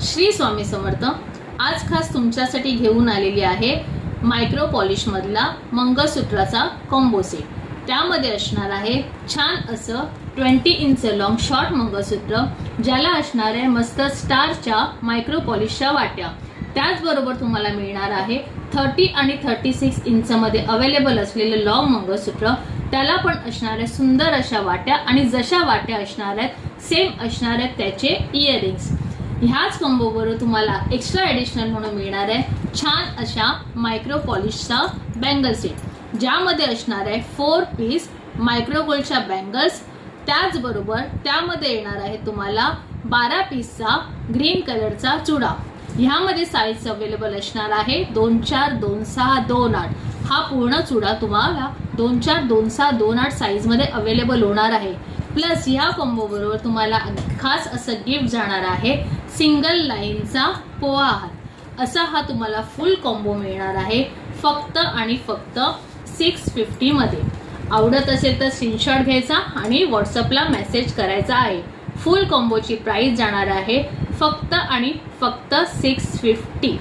श्री स्वामी समर्थ। आज खास तुमच्यासाठी घेऊन आलेली आहे मायक्रो पॉलिश मधला मंगळसूत्राचा कॉम्बो सेट। त्यामध्ये असणार आहे छान असं 20 इंच लॉंग शॉर्ट मंगळसूत्र, ज्याला असणार आहे मस्त स्टारच्या मायक्रो पॉलिशच्या वाट्या। त्याचबरोबर तुम्हाला मिळणार आहे 30 आणि 36 इंच मध्ये अवेलेबल असलेले लॉंग मंगळसूत्र, त्याला पण असणार आहे सुंदर अशा वाट्या आणि जशा वाट्या असणार आहेत सेम असणार आहेत त्याचे इयरिंग्स। ह्याच कॉम्बो बरोबर तुम्हाला एक्स्ट्रा एडिशनल म्हणून मिळणार आहे छान अशा मायक्रो पॉलिशचा बँगल सेट, ज्यामध्ये असणार आहे 4 पीस मायक्रो गोल्डच्या बँगल्स। त्याचबरोबर त्यामध्ये येणार आहे तुम्हाला 12 पीसचा ग्रीन कलरचा चुडा। ह्यामध्ये साईज अवेलेबल असणार आहे 24, 26, 28। हा पूर्ण चुडा तुम्हाला 24, 26, 28 साईज मध्ये अवेलेबल होणार आहे। प्लस ह्या कॉम्बो बरोबर तुम्हाला खास असं गिफ्ट जाणार आहे सिंगल लाईनचा पोहा हार। असा हा तुम्हाला फुल कॉम्बो मिळणार आहे फक्त आणि फक्त 650 मध्ये। आवडत असेल तर स्क्रीनशॉट घ्यायचा आणि व्हॉट्सअपला मेसेज करायचा आहे। फुल कॉम्बोची प्राइस जाणार आहे फक्त आणि फक्त 650।